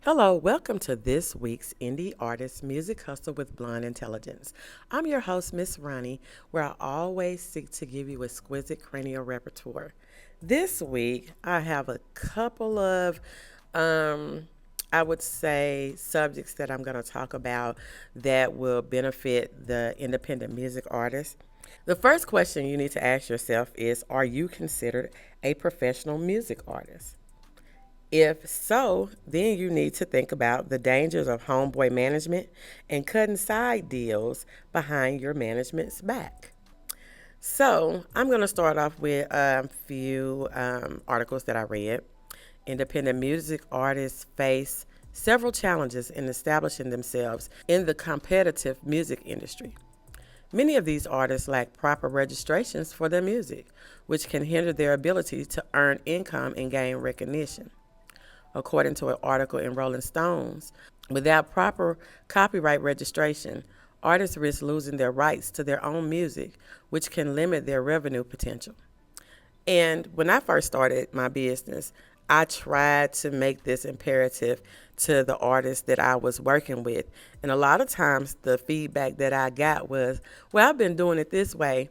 Hello, welcome to this week's Indie Artist Music Hustle with Blind Intelligence. I'm your host, Miss Ronnie, where I always seek to give you exquisite cranial repertoire. This week, I have a couple of, I would say, subjects that I'm going to talk about that will benefit the independent music artist. The first question you need to ask yourself is, are you considered a professional music artist? If so, then you need to think about the dangers of homeboy management and cutting side deals behind your management's back. So, I'm going to start off with a few articles that I read. Independent music artists face several challenges in establishing themselves in the competitive music industry. Many of these artists lack proper registrations for their music, which can hinder their ability to earn income and gain recognition. According to an article in Rolling Stones, without proper copyright registration, artists risk losing their rights to their own music, which can limit their revenue potential. And when I first started my business, I tried to make this imperative to the artists that I was working with. And a lot of times the feedback that I got was, well, I've been doing it this way,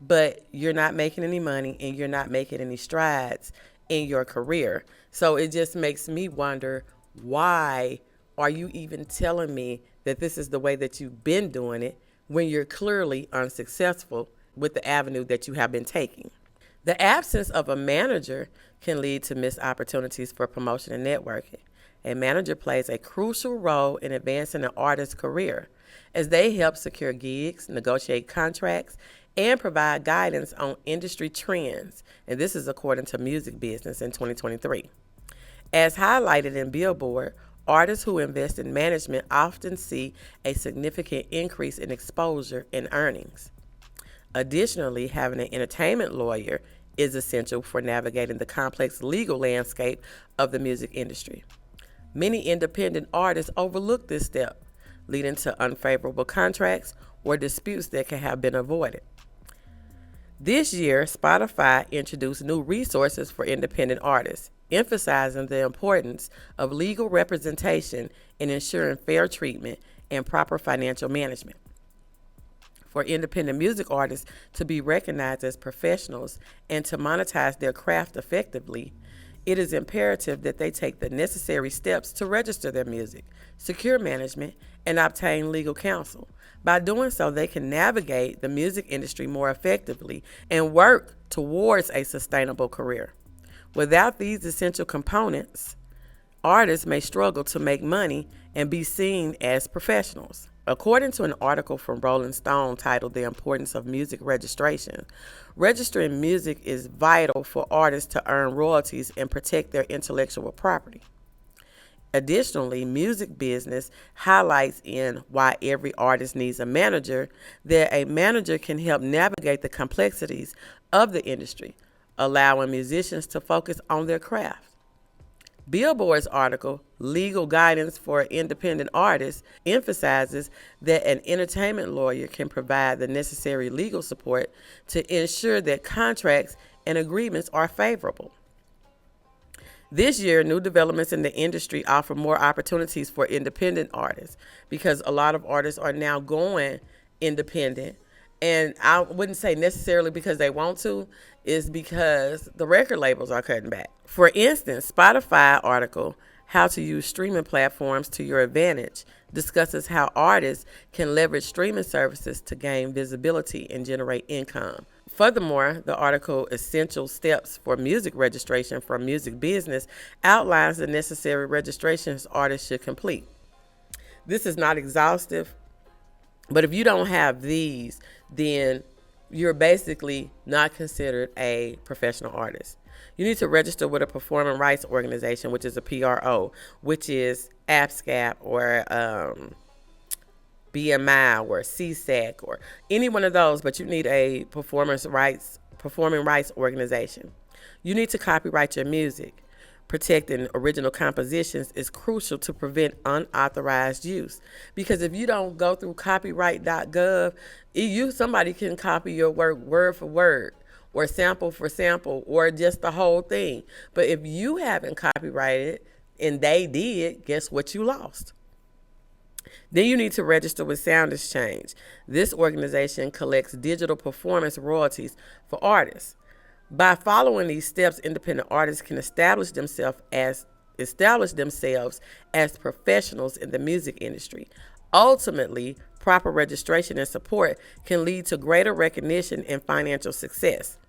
but you're not making any money and you're not making any strides in your career. So it just makes me wonder, why are you even telling me that this is the way that you've been doing it when you're clearly unsuccessful with the avenue that you have been taking? The absence of a manager can lead to missed opportunities for promotion and networking. A manager plays a crucial role in advancing an artist's career, as they help secure gigs, negotiate contracts, and provide guidance on industry trends. And this is according to Music Business in 2023. As highlighted in Billboard, artists who invest in management often see a significant increase in exposure and earnings. Additionally, having an entertainment lawyer is essential for navigating the complex legal landscape of the music industry. Many independent artists overlook this step, leading to unfavorable contracts or disputes that can have been avoided. This year, Spotify introduced new resources for independent artists, emphasizing the importance of legal representation in ensuring fair treatment and proper financial management. For independent music artists to be recognized as professionals and to monetize their craft effectively, it is imperative that they take the necessary steps to register their music, secure management, and obtain legal counsel. By doing so, they can navigate the music industry more effectively and work towards a sustainable career. Without these essential components, artists may struggle to make money and be seen as professionals. According to an article from Rolling Stone titled The Importance of Music Registration, registering music is vital for artists to earn royalties and protect their intellectual property. Additionally, Music Business highlights in Why Every Artist Needs a Manager that a manager can help navigate the complexities of the industry, allowing musicians to focus on their craft. Billboard's article, Legal Guidance for Independent Artists, emphasizes that an entertainment lawyer can provide the necessary legal support to ensure that contracts and agreements are favorable. This year, new developments in the industry offer more opportunities for independent artists because a lot of artists are now going independent. And I wouldn't say necessarily because they want to, is because the record labels are cutting back. For instance, Spotify article, How to Use Streaming Platforms to Your Advantage, discusses how artists can leverage streaming services to gain visibility and generate income. Furthermore, the article Essential Steps for Music Registration from Music Business outlines the necessary registrations artists should complete. This is not exhaustive, but if you don't have these, then you're basically not considered a professional artist. You need to register with a performing rights organization, which is a PRO, which is APSCAP or BMI or CSAC or any one of those, but you need a performing rights organization. You need to copyright your music. Protecting original compositions is crucial to prevent unauthorized use. Because if you don't go through copyright.gov, somebody can copy your work word for word or sample for sample or just the whole thing. But if you haven't copyrighted and they did, guess what you lost? Then you need to register with Sound Exchange. This organization collects digital performance royalties for artists. By following these steps, independent artists can establish themselves as professionals in the music industry. Ultimately, proper registration and support can lead to greater recognition and financial success.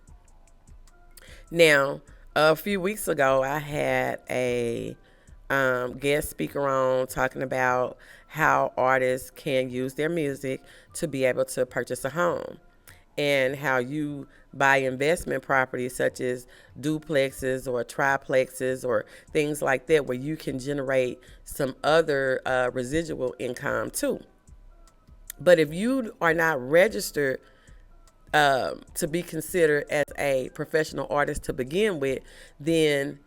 Now, a few weeks ago, I had a guest speaker on talking about how artists can use their music to be able to purchase a home, and how you buy investment properties such as duplexes or triplexes or things like that, where you can generate some other residual income too. But if you are not registered to be considered as a professional artist to begin with, then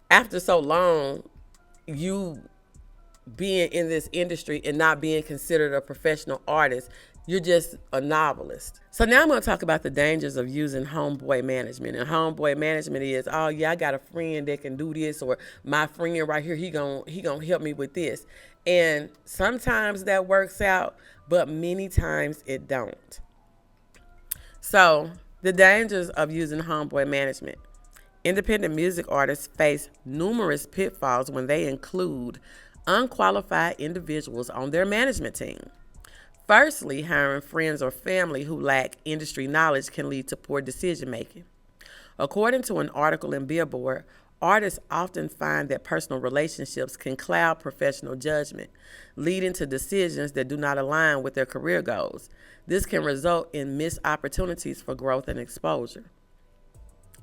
after so long, you being in this industry and not being considered a professional artist, you're just a novelist. So now I'm going to talk about the dangers of using homeboy management. And homeboy management is, oh yeah, I got a friend that can do this, or my friend right here, he gonna help me with this. And sometimes that works out, but many times it don't. So the dangers of using homeboy management. Independent music artists face numerous pitfalls when they include unqualified individuals on their management team. Firstly, hiring friends or family who lack industry knowledge can lead to poor decision making. According to an article in Billboard, artists often find that personal relationships can cloud professional judgment, leading to decisions that do not align with their career goals. This can result in missed opportunities for growth and exposure.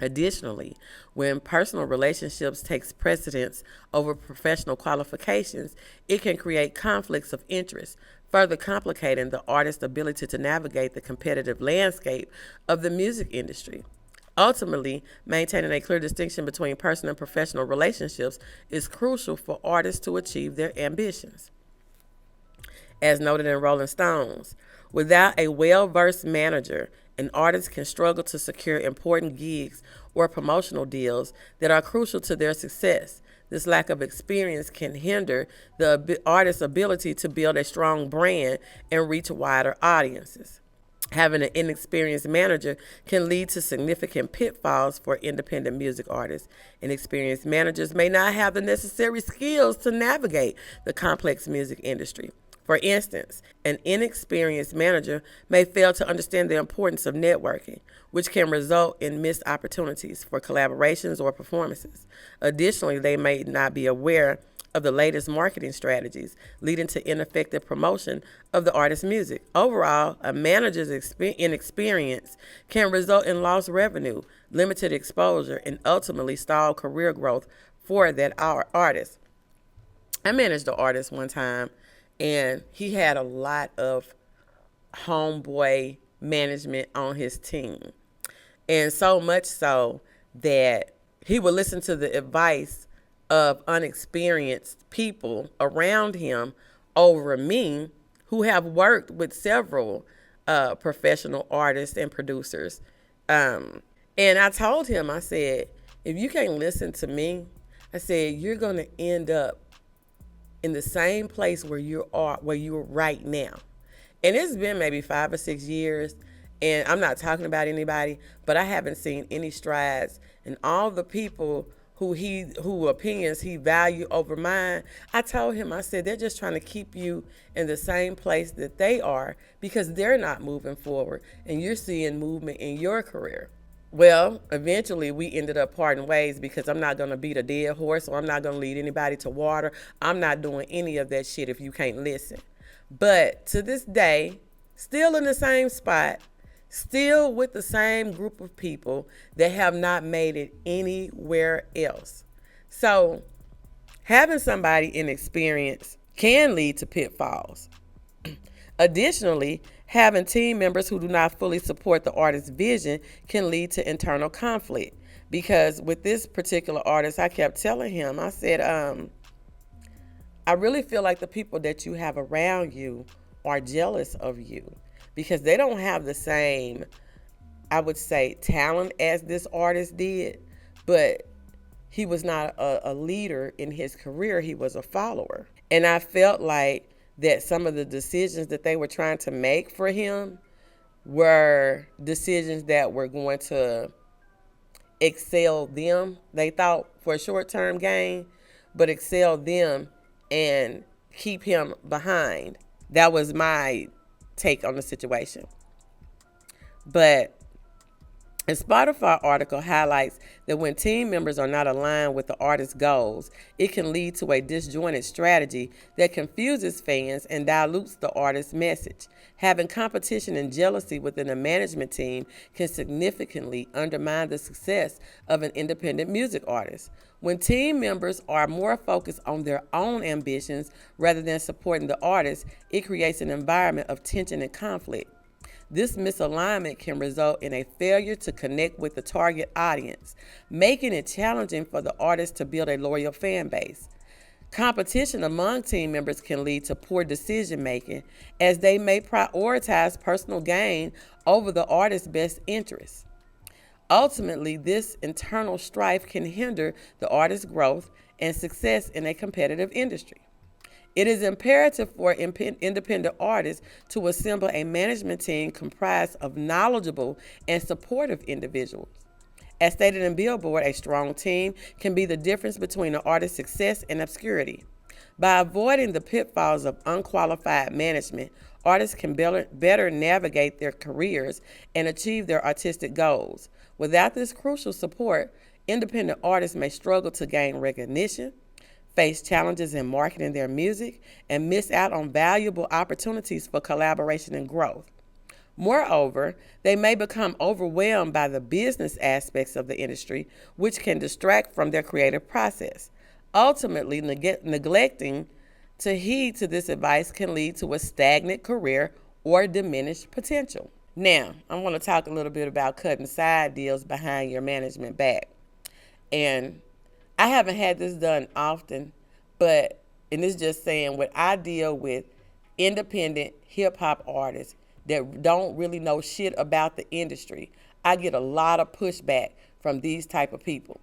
Additionally, when personal relationships takes precedence over professional qualifications, it can create conflicts of interest, further complicating the artist's ability to navigate the competitive landscape of the music industry. Ultimately, maintaining a clear distinction between personal and professional relationships is crucial for artists to achieve their ambitions. As noted in Rolling Stones, without a well-versed manager, an artist can struggle to secure important gigs or promotional deals that are crucial to their success. This lack of experience can hinder the artist's ability to build a strong brand and reach wider audiences. Having an inexperienced manager can lead to significant pitfalls for independent music artists. Inexperienced managers may not have the necessary skills to navigate the complex music industry. For instance, an inexperienced manager may fail to understand the importance of networking, which can result in missed opportunities for collaborations or performances. Additionally, they may not be aware of the latest marketing strategies, leading to ineffective promotion of the artist's music. Overall, a manager's inexperience can result in lost revenue, limited exposure, and ultimately stall career growth for that artist. I managed an artist one time, and he had a lot of homeboy management on his team. And so much so that he would listen to the advice of unexperienced people around him over me, who have worked with several professional artists and producers. And I told him, I said, if you can't listen to me, I said, you're going to end up in the same place where you are right now. And it's been maybe 5 or 6 years, and I'm not talking about anybody, but I haven't seen any strides. And all the people who opinions he value over mine, I told him, I said, they're just trying to keep you in the same place that they are because they're not moving forward, and you're seeing movement in your career. Well, eventually we ended up parting ways because I'm not going to beat a dead horse, or I'm not going to lead anybody to water. I'm not doing any of that shit if you can't listen. But to this day, still in the same spot, still with the same group of people that have not made it anywhere else. So having somebody inexperienced can lead to pitfalls. Additionally, having team members who do not fully support the artist's vision can lead to internal conflict. Because with this particular artist, I kept telling him, I said, I really feel like the people that you have around you are jealous of you because they don't have the same, I would say, talent as this artist did, but he was not a leader in his career. He was a follower. And I felt like that some of the decisions that they were trying to make for him were decisions that were going to excel them, they thought, for a short-term gain, but excel them and keep him behind. That was my take on the situation. But a Spotify article highlights that when team members are not aligned with the artist's goals, it can lead to a disjointed strategy that confuses fans and dilutes the artist's message. Having competition and jealousy within a management team can significantly undermine the success of an independent music artist. When team members are more focused on their own ambitions rather than supporting the artist, it creates an environment of tension and conflict. This misalignment can result in a failure to connect with the target audience, making it challenging for the artist to build a loyal fan base. Competition among team members can lead to poor decision making as they may prioritize personal gain over the artist's best interests. Ultimately, this internal strife can hinder the artist's growth and success in a competitive industry. It is imperative for independent artists to assemble a management team comprised of knowledgeable and supportive individuals. As stated in Billboard, a strong team can be the difference between an artist's success and obscurity. By avoiding the pitfalls of unqualified management, artists can better navigate their careers and achieve their artistic goals. Without this crucial support, independent artists may struggle to gain recognition, face challenges in marketing their music, and miss out on valuable opportunities for collaboration and growth. Moreover, they may become overwhelmed by the business aspects of the industry, which can distract from their creative process. Ultimately, neglecting to heed to this advice can lead to a stagnant career or diminished potential. Now, I want to talk a little bit about cutting side deals behind your management back. And I haven't had this done often, and it's just saying when I deal with independent hip-hop artists that don't really know shit about the industry, I get a lot of pushback from these type of people.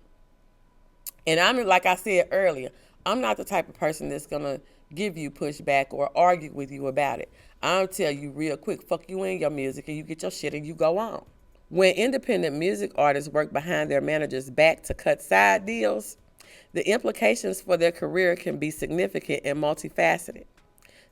And I'm, like I said earlier, I'm not the type of person that's going to give you pushback or argue with you about it. I'll tell you real quick, fuck you in your music, and you get your shit and you go on. When independent music artists work behind their managers' back to cut side deals, the implications for their career can be significant and multifaceted.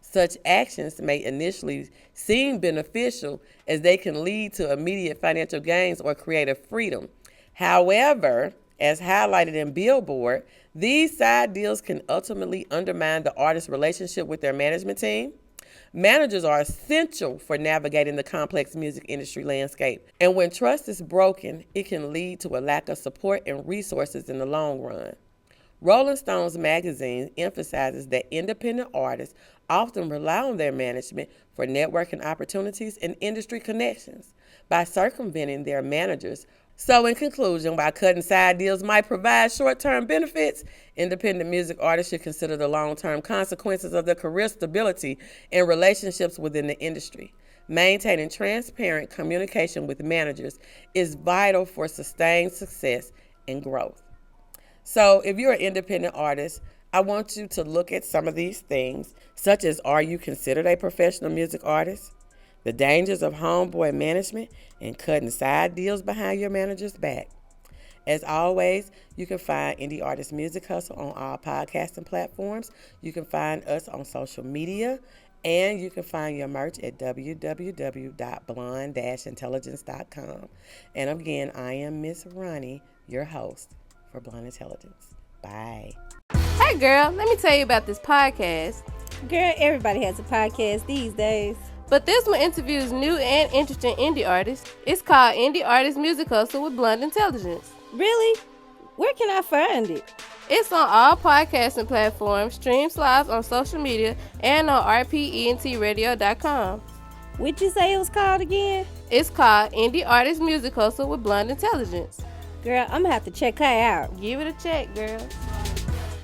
Such actions may initially seem beneficial as they can lead to immediate financial gains or creative freedom. However, as highlighted in Billboard, these side deals can ultimately undermine the artist's relationship with their management team. Managers are essential for navigating the complex music industry landscape, and when trust is broken, it can lead to a lack of support and resources in the long run. Rolling Stones magazine emphasizes that independent artists often rely on their management for networking opportunities and industry connections by circumventing their managers. So in conclusion, while cutting side deals might provide short-term benefits, independent music artists should consider the long-term consequences of their career stability and relationships within the industry. Maintaining transparent communication with managers is vital for sustained success and growth. So if you're an independent artist, I want you to look at some of these things, such as, are you considered a professional music artist? The dangers of homeboy management and cutting side deals behind your manager's back. As always, you can find Indie Artist Music Hustle on all podcasting platforms. You can find us on social media, and you can find your merch at www.blonde-intelligence.com. And again, I am Miss Ronnie, your host for Blonde Intelligence. Bye. Hey girl, let me tell you about this podcast. Girl, everybody has a podcast these days. But this one interviews new and interesting indie artists. It's called Indie Artist Music Hustle with Blonde Intelligence. Really? Where can I find it? It's on all podcasting platforms, streams live on social media, and on rpentradio.com. What'd you say it was called again? It's called Indie Artist Music Hustle with Blonde Intelligence. Girl, I'm gonna have to check her out. Give it a check, girl.